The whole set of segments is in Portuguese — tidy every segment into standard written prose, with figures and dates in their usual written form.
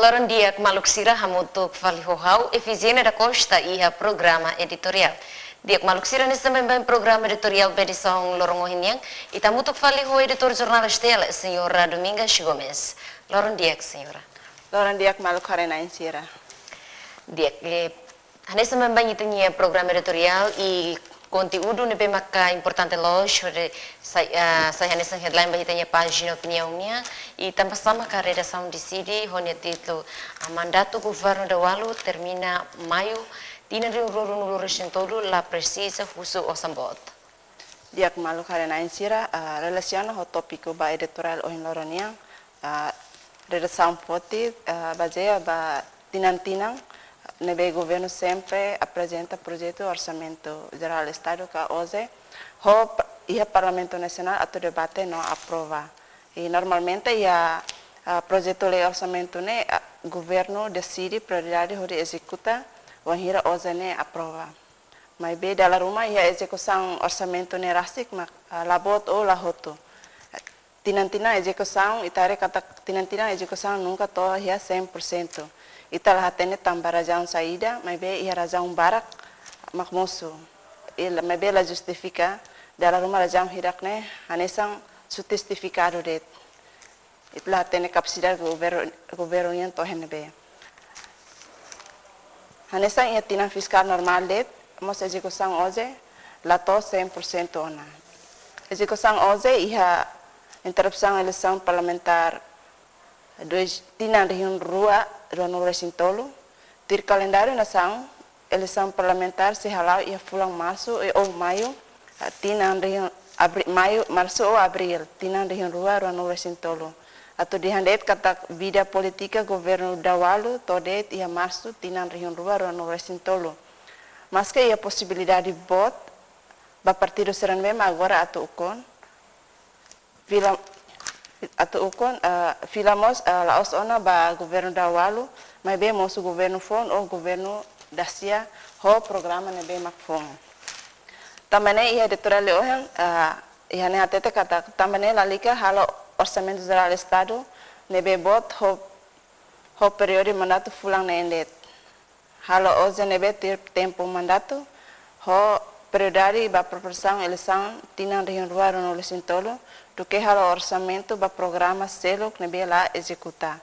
Laron dia maluksira hamutuk falihohau eficiência da costa e a programa editorial. Dia maluksira nesse também programa editorial edição Lorong Ohiniang e tamutuk faliho editor jornal Estela, senhora Domingas Gomes. Laron dia, senhora. Laron dia malukarena insira. Dia nesse também itu programa editorial e conteúdo nebe maka importante loh sobre saya nessa headline bahitanya página opiniãonya e também sama a redação decide honia título a mandato governo da Walu termina maio tina rio roro todo la precisa fuso osambot. Dia malu karena insira relaciona ho tópico ba editorial o Loronia redação poti baseia ba tinang nebe governo sempre apresenta projeto orçamento geral do estado que hoje o parlamento nacional atau debate não aprova e normalmente projeto lei orçamento né governo decide prioridade de executa o hira hoje né aprova mas be dalam rumah execução orçamento né rasik mak labot ou lahoto tinantina execução itare kata tinantina execução nunca to 100%. Italah hatene tambah razão saída, mas be ia razão barak makmusu. Ele mas be la justifica dalam rumah razão hirak ne hanesang su testificado det. Itulah hatene capacidade governo yang tohen be. Hanesang ia tina fiskal normal det, mas execução hoje la to 100% ona. Execução hoje ia interrupção eleição parlamentar dois tina reunião rua no Resintolo, tir calendário nação, eleição parlamentar se halau ia fulang março ou maio, tinan reunião maio, março ou abril, tinan reunião rua no Resintolo. Atau dihandet kata vida politika governo Dawalu, todet ia março, tinan reunião rua no Resintolo. Mas que ia possibilidade de voto, ba partido seran mesmo agora atau ukon, filamos laos ona ba governo da Walu, mas bem moço governo fon ou governo da Cia, ho programa ne bem makfon. Também ia editorial leohan, ia ne atete kata também la liga halo orçamento geral do estado ne bem bot ho período mandato fulang ne endet. Halo oze ne bem ter tempo mandato ho prioridade ba proporção eleição tinan reunião rua no Licintolo do que halo orçamento ba programa selo que nebe lá executar.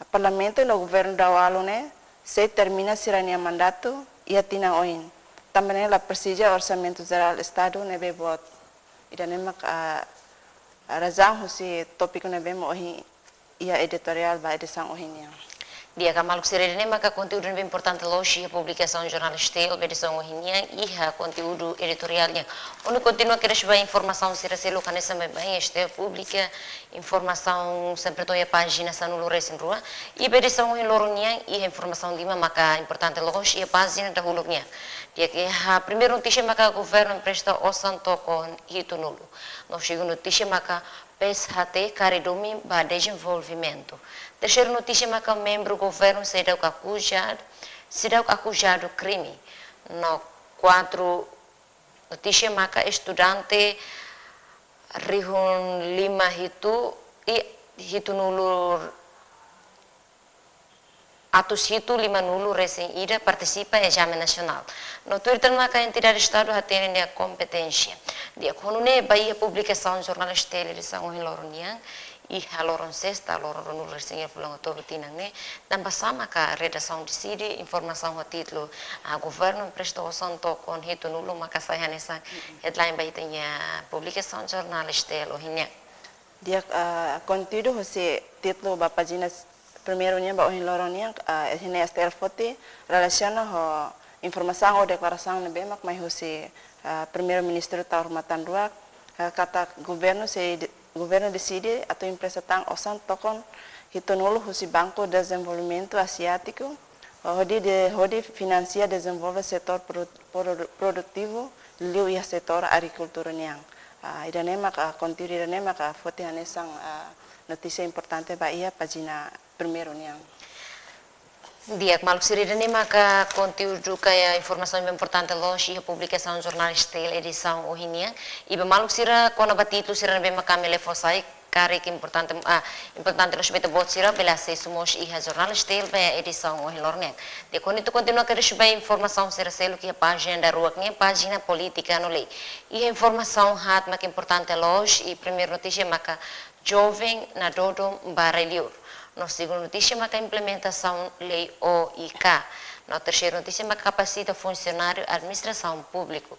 O parlamento e o governo da Walu ne se termina sirania mandato ia tina oin. Também la precisa orçamento geral estado nebe bot. Ida ne mak razão husi topiko nebe mo ia editorial ba edição ohinia. Dia kamal kusirene maka conteúdo bem importante logo a publicação jornalista edição ohinian e a conteúdo editorialnya. Onde continua que receber informação se recebe logo nessa bem este publica informação sempre toda a página sanulo resin rua e edição em loronian e a informação de maka importante logo e a página da huluknya. Dia que a primeira notícia maka governo empresta osanto com itu nulo. No segundo notícia maka PSHT caridomi ba desenvolvimento. Terceira notícia maka membro governo será acusado crime. No quatro notícia maka estudante rihun 5 hitu nulu atus hitu 5 nulu recém ida participa em exame nacional. No Twitter maka entidade estado hatene a competência. Dia konune bai a publicação jornalista edição em Loronian e a loron sexta loron no recém fulang todo tinang ne tambah sama ka redação decide informação a título a governo prestou santo com hitu nulo maka saya nessa headline bai tanya publicação jornalista lohinya. Dia conteúdo husi título ba página primeiro nya ba ohin Loronian hine STL foto relaciona ho informação ou declaração ne bemak mai husi primeiro ministro Taurmatan Ruak kata governo decide atau empresa tang osan tokon hitonolo husi Banco de Desenvolvimento Asiático hodi financia desenvolve setor produtivo liu ia setor agricultura niang idane maka conteúdo idane maka foto hanesang notícia importante ba ia página primeiro niang. Dia que maluksirene maka conteúdo kaya informação importante logo e a publicação jornalista edição ohinia e be maluksira quando batito sira be maka mele fosai kari que importante respeito bot sira bela se sumos iha jornalista be edição o hilorneng de quando tu continua que receber informação sira selo que a página da rua que página política no lei e a informação hat mas que importante loja e primeira notícia maca jovem na dodom baralhur no segunda notícia maca implementação lei OIK na terceira notícia maca capacita funcionário administração público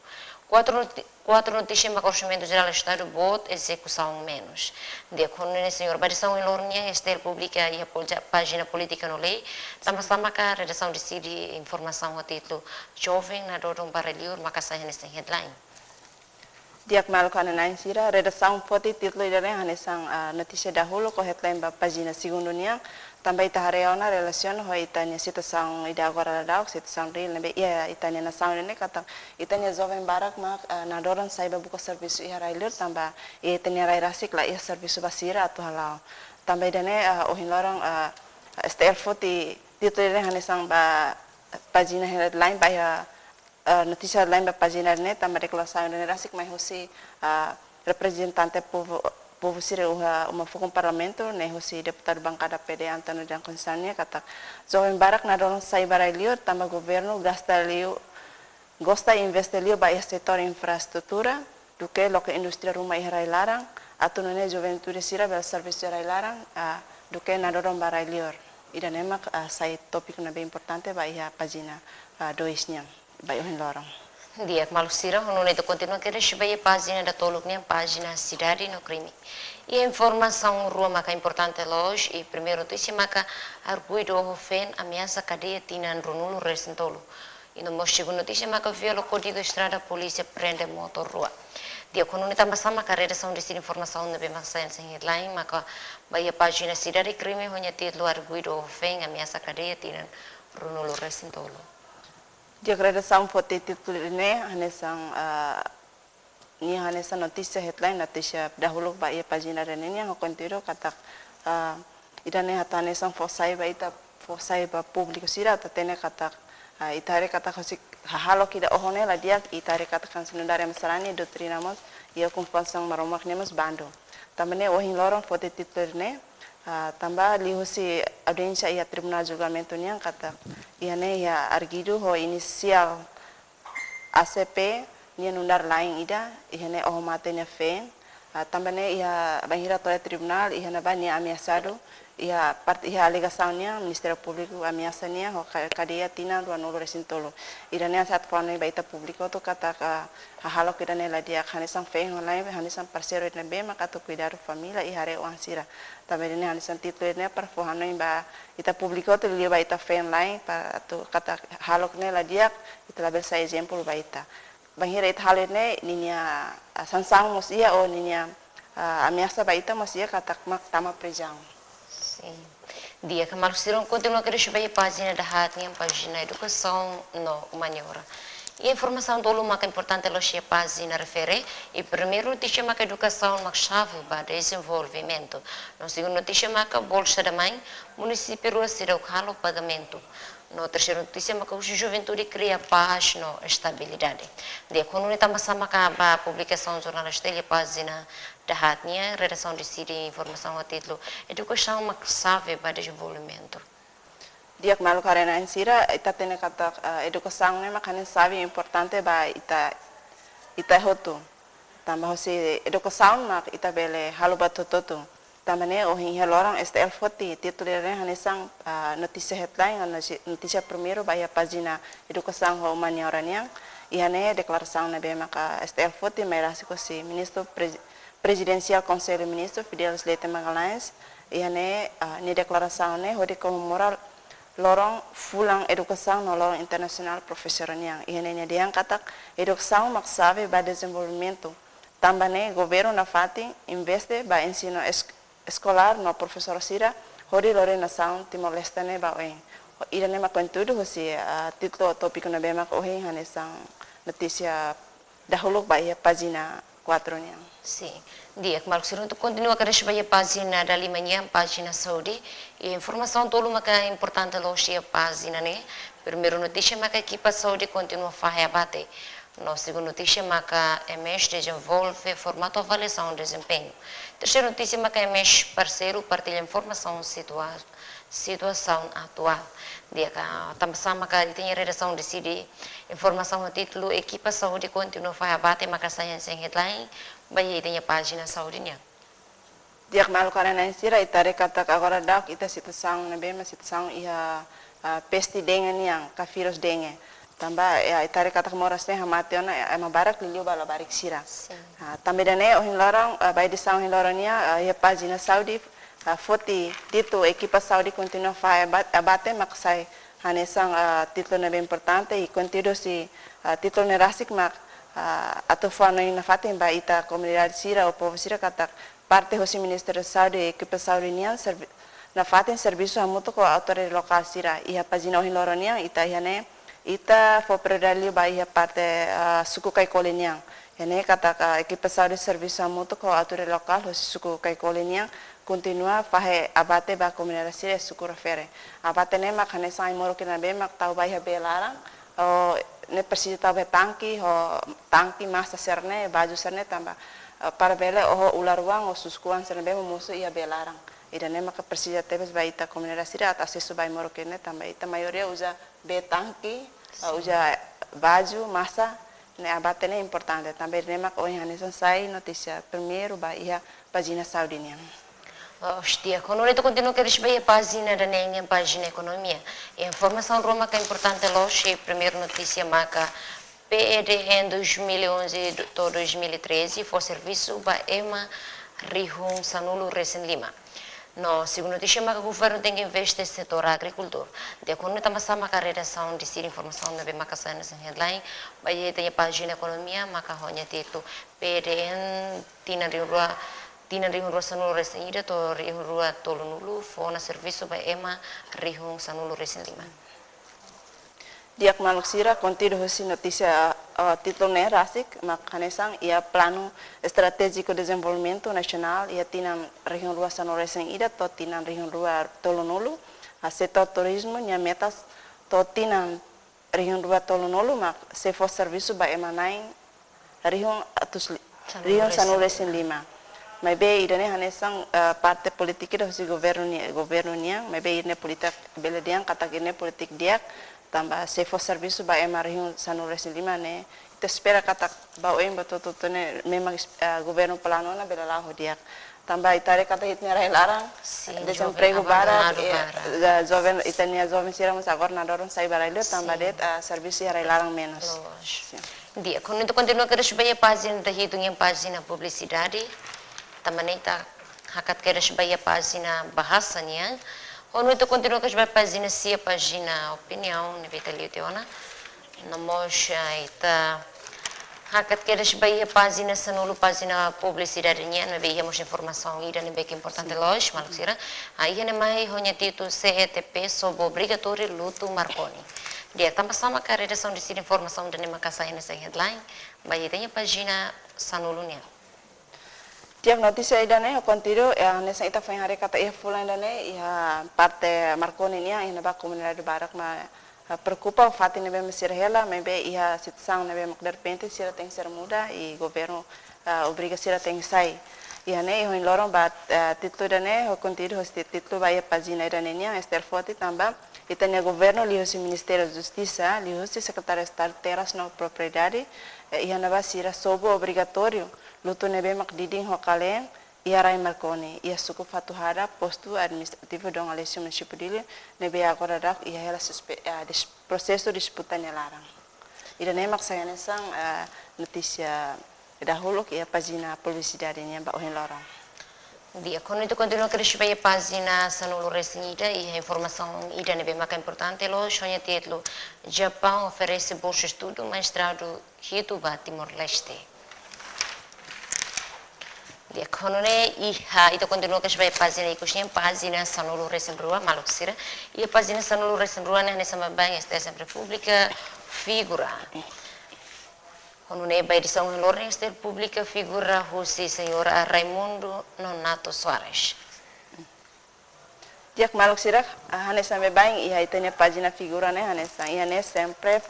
quatro notícias para o orçamento geral do Estado, bot execução menos. De acordo com o senhor, Barição em Lornia, Estel publica e a página política no lei, também a redação de informação a título jovem na Dodom Baralhur, Macasai nessa headline. Diak malu kana nain sira redação poti título idare hanesang notícia dahulu ko headline ba página segundo nia também tahareona relacion ho itania situação ida agora da situação real nebe ia itania na sound ne kata itania jovem barak mak na doran saiba buka serviço ia railir tamba itania rai rasik la ia serviço basira atu halau também dane ohinlorang STL poti título idare hanesang ba página headline ba notícia lain ba página ne também declaração ne rasik mai hosi representante povo sire uma foco parlamento ne hosi deputado bancada PD Antônio dan Consania kata jovem barak na dono sai baralio também governo gosta investir lio ba setor infraestrutura do que lo que indústria rumah irai larang atau ne juventude sira bel serviço irai larang do que na dono baralio ida nemak sai topik na bem importante ba ia página 2 nya baik lorong. Dia malu sira hono itu continua que receber a página da toluknya página cidade no crime. E a informação rua maka importante loja e primeiro notícia maka arguido ofen ameaça cadeia tinan runulo resentolo. E no segundo notícia maka viola código estrada polícia prende motor rua. Dia kono nita sama carreira são de informação na bema science headline maka baia página cidade crime honya título arguido ofen ameaça cadeia tinan runulo resentolo. Dia redação foto título ini hanesan notícia headline notícia dahulu ba ia página ini yang kontido kata idane hatane sang fosai ba público sira tatene kata itare kata khosik halo kida ohone la dia itare kata kan senundare masarani doutrina mos ia kumpulan maromak nemas Bandung tamane ohin lorong foto título ini tambah lihusi audiência ia tribunal julgamento niang kata iane ia arguido ho inisial ACP nia nundar lain ida iane oh matenya fen tambah ne ia bahira tole tribunal iane ba nia ameaçado ia alegaçãonya Ministério Público ameaçania ho cadeia tina do anulo resintolo irane saat fone baita público to kata halo kirane la dia khanesan fe online hanesan parceiro ne be maka to cuidado família e hare wansira também ne hanesan título ne par fo hanoi ba ita público to lia baita fe online pa to kata halo ne la dia ita label sa exemplo baita bahira ita halo ne ninia sansang mosia o ninia ameaça baita mosia kata mak tama prisão. Sim. Dia que Marcelo continua a receber a página da rádio, a página educação no maniora. E a informação do aluno que é importante é a página refere e primeiro notícia que a educação é chave para desenvolvimento. No segundo notícia que a bolsa da mãe, município rua será o calo pagamento. No terceiro notícia que a juventude cria paz no estabilidade. De acordo com sama a publicação jornalista e a página da rádio, redação de informação a título educação uma chave para desenvolvimento. Dia malu karena insira ita tene kata educação ne makane sabe importante ba ita hotu tambah hosi educação mak ita bele halu batototo tambane ohin helorang STL foti titulernya hanesang notícia headline notícia primeiro ba ia página educação ho manioranya ihane declaração ne be maka STL foti merasi ko si ministro presidencial conselho ministro Fidelis Leite Magalhães ihane ni declaração ne hodi comemorar lorong fulang educação no lorong internacional professor niang ihene dia kata educação maksabe ba desenvolvimento tambane governo na fati investe ba ensino escolar no professor sira hori lore nação Timor Leste ne ba oin irane makontudo hosi título topiko na bema ko oin hanesang notícia dahulu ba ia página 4 niang. Sim. Dia que Marcos Cirunto continua a receber a página da Limanhã, página Saúde, e a informação toda uma que é importante logo a página, né? Primeiro notícia, mas que a equipa Saúde continua a fazer abate. No segundo notícia, marca EMES desenvolve formato avaliação de desempenho. Terceira notícia, marca EMES parceiro partilha informação situação atual. Dia que também sama que tem redação de CD informação a título equipa saúde continua a abate marca science em headline, bayi tem a página saúde nya. Dia que malu karena insira itare kata agora dak ita situação na bem situação ia peste dengue yang ka virus dengue. Tambah ya itare kata kemorasnya hamationa ema barak liliu bala barik sira. Tambah dane ohin lorong bai di sang lorongnya ya pagina saudi foti tito equipa saudi continua fa abate maksai hanesang tito na bem importante e contido si tito na rasik mak atau fano ina fatin ba ita comunidade sira o povo sira kata parte hosi ministério saudi equipa saudi nian na fatin serviço hamuto ko autoridade local sira ia pagina ohin lorongnya ita hane ita for predali bai a parte suku kai koleniang ene kata equipe saúde serviço amuto ko autoridade local suku kai koleniang continua fahe abate ba comunidade sire suku refere abate ne mak hane sai moro kina be mak tau bai habe larang o ne precisa tau be tangki masa serne baju serne tamba para bele o ular ruang o suskuan serne be musu ia be larang ida ne mak precisa tebes bai ita comunidade sire at acesso bai moro kina tamba ita maioria usa be tangki uja baju masa ne abate ne importante também nemak oi hanesan sai notícia primeiro ba ia pagina saudinia Hostia, quando eu continuo a receber a página da minha página economia, informação Roma que é importante logo, primeira notícia marca PED em 2011-2013 foi serviço para EMA Rihun Sanulo Recém Lima. No, segundo notícia, o governo tem que investir no setor agricultor. De acordo com a redação de informação na Bemacasana em headline, vai ter a página economia, macarronha teto, PDN, Tina Rihun Sanulo Recém-Ida, Rihun Tolonulu, Fona Serviço para EMA Rihun Sanulo Recém-Lima. Diak maluk sira contido hosi notícia título ne rasik makanesang ia plano estratégico de desenvolvimento nacional ia tinam região rua Sanulo ida to tinam região rua Tolonulu a setor turismo nya metas to tinam região rua Tolonulu mak se for serviço ba emanai região Sanulo Lima mas be idane hanesang parte politik do si governo nia mas be idane politik belediang kata idane politik diak tambah se for serviço ba emarihun Sanulo Lima ne ita espera kata ba oem betul ne memang governo plano na belalah dia tambah itare kata hitnya larang desemprego barat jovem itania jovem siramos agora na doron sai baralho tambah det serviço larang menos dia quando itu continua que receber a página da hitung yang página publicidade também está hakat que receber a página bahasanya. Ono itu continua que a página se a página opinião ne vitali teona namos ita hakat que receber a página sanulu página publicidade nya ne veíamos informação ida ne bem importante loja malsira aí ne mai honya título CETP sob obrigatório luto Marconi dia também sama que a redação de informação de ne makasai nessa headline vai ter a página sanulu nya. Tiap notícia idane contido nessa ita foi hari kata fulan idane ia parte Marconi nia ina ba comunidade barak ma preocupa o fato nebe mesir hela mebe ia situação nebe makdar pente sira tem ser muda e governo obriga sira tem sai ia ne hoin lorong ba título idane o contido hosti título ba ia pagina idane nia Esther Foti tamba itania governo lihosi Ministério da Justiça lihosi Secretário de Estado Terras no Propriedade ia na ba sira sobo obrigatório luto nebe mak diding hokalen ia rai Marconi ia suku fatuhara posto administrativo dong Alessio Municipal nebe agora dak ia hela processo disputa larang ida ne mak saya nesang notícia dahulu ia pagina publicidade nya ba ohen lorong dia quando itu continua que receber a página Sanulo Recém-Ida e a informação ida nebe mak importante lo sonha título Japão oferece bolsa de estudo mestrado Hituba Timor-Leste. Dia kono ne iha itu continua que vai página e coxinha página Sanulo Recém-Rua maluk sira e página Sanulo Recém-Rua ne sama bang esta sempre pública figura kono ne by edição Lorne esta pública figura José senhora Raimundo Nonato Soares dia maluk sira hane sama bang iha itanya página figura ne hane sang iha ne sempre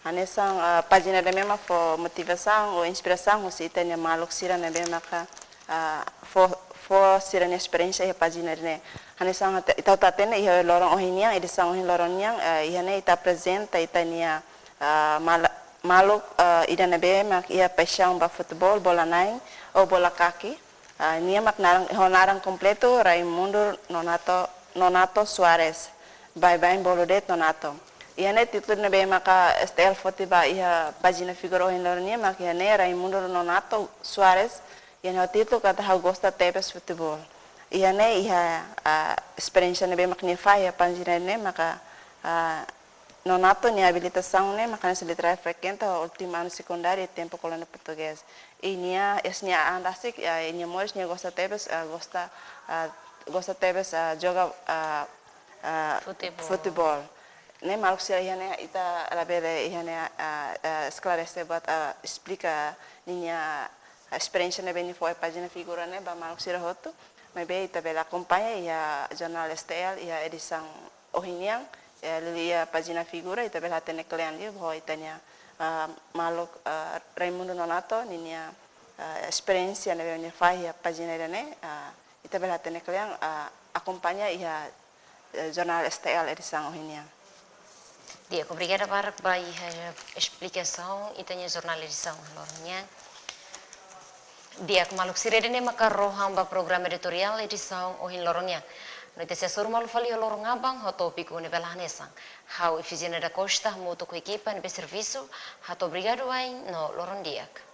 Hanesang página da mesma for motivação ou inspiração, se tem maluk sira na mesma ka for sira na experiência e página ne. Hanesang ita tatene ia lorong ohinya, edisang ohin lorongnya, ia ne ita apresenta ita nia maluk ida na mesma ia paixão ba futebol, bola naing ou bola kaki. Nia mak narang completo Raimundo Nonato Soares. Bye bolodet Nonato. Ia ne título na bem maka STL Fotiba ia página figurou em Loronia, mas ia ne Raimundo Nonato Soares, ia ne o título kata hau gosta tepes futebol. Ia ne ia experiência na bem maka nifa ia página ne maka Nonato ne habilitação ne maka nessa letra frequenta último ano secundário e tempo colônia português. E nia esnia andasik ia nia mores nia gosta tepes gosta tepes joga futebol. Ne maluk sira ihane ita labele ihane esclarecer buat explica niña experiência ne bem foi página figura ne ba maluk sira hotu mas bem ita bela acompanha ia jornal STL ia edição ohiniang ia página figura ita bela tene klian dia bahwa itanya maluk Raimundo Nonato niña experiência ne bem foi ia página ne ita bela tene klian acompanha ia jornal STL edição ohiniang. Dia, obrigada para a explicação e tenha jornalização, Loronia. Dia, que maluk sirene makarohang ba programa editorial edição ohin Loronia. Noite se sur malu fali Lorongabang ho tópico ne belahanesang. How Efizina da Costa moto com equipa ne serviço, hato obrigado ai no Lorondiak.